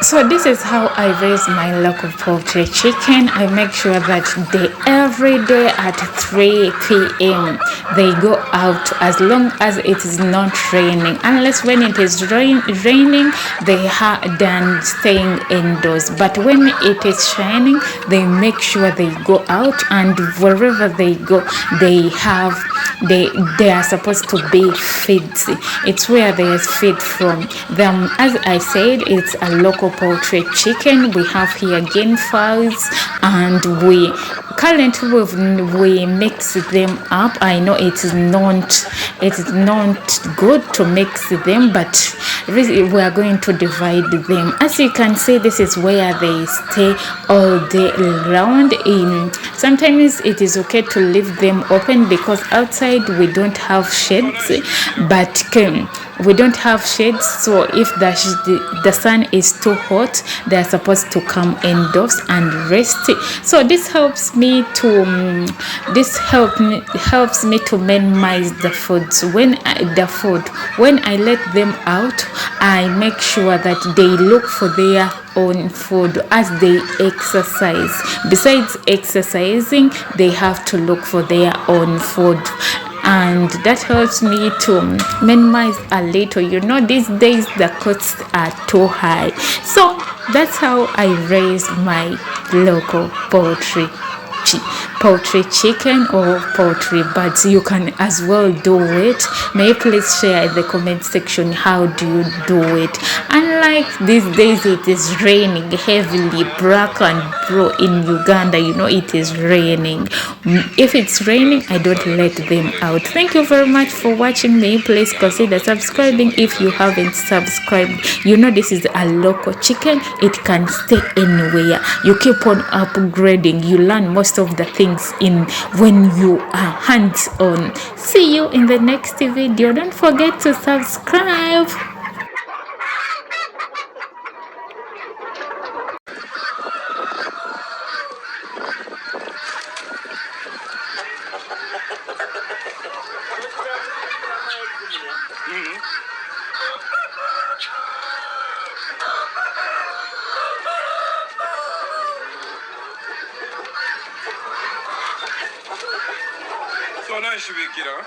So this is how I raise my local poultry chicken. I make sure that every day at 3 p.m. they go out, as long as it is not raining. Unless when it is raining, they are done staying indoors. But when it is shining, they make sure they go out, and wherever they go, they are supposed to be fed. It's where there is feed from them. As I said, it's a local poultry chicken. We have here game fowls, and we mix them up. I know it is not good to mix them, but really we are going to divide them. As you can see, this is where they stay all day around. Sometimes it is okay to leave them open because outside we don't have shades, but we don't have shades, so if the sun is too hot, they are supposed to come indoors and rest. So this helps me to minimize the food. So when I let them out, I make sure that they look for their own food as they exercise. Besides exercising, they have to look for their own food, and that helps me to minimize a little. These days the costs are too high, so that's how I raise my local poultry chicken or poultry birds. You can as well do it. May you please share in the comment section, how do you do it? Unlike these days, it is raining heavily, black and blue in Uganda. It is raining. If it's raining, I don't let them out. Thank you very much for watching. May you please consider subscribing if you haven't subscribed. This is a local chicken. It can stay anywhere. You keep on upgrading. You learn most of the things when you are hands-on. See you in the next video. Don't forget to subscribe. So now you should be a kid, huh?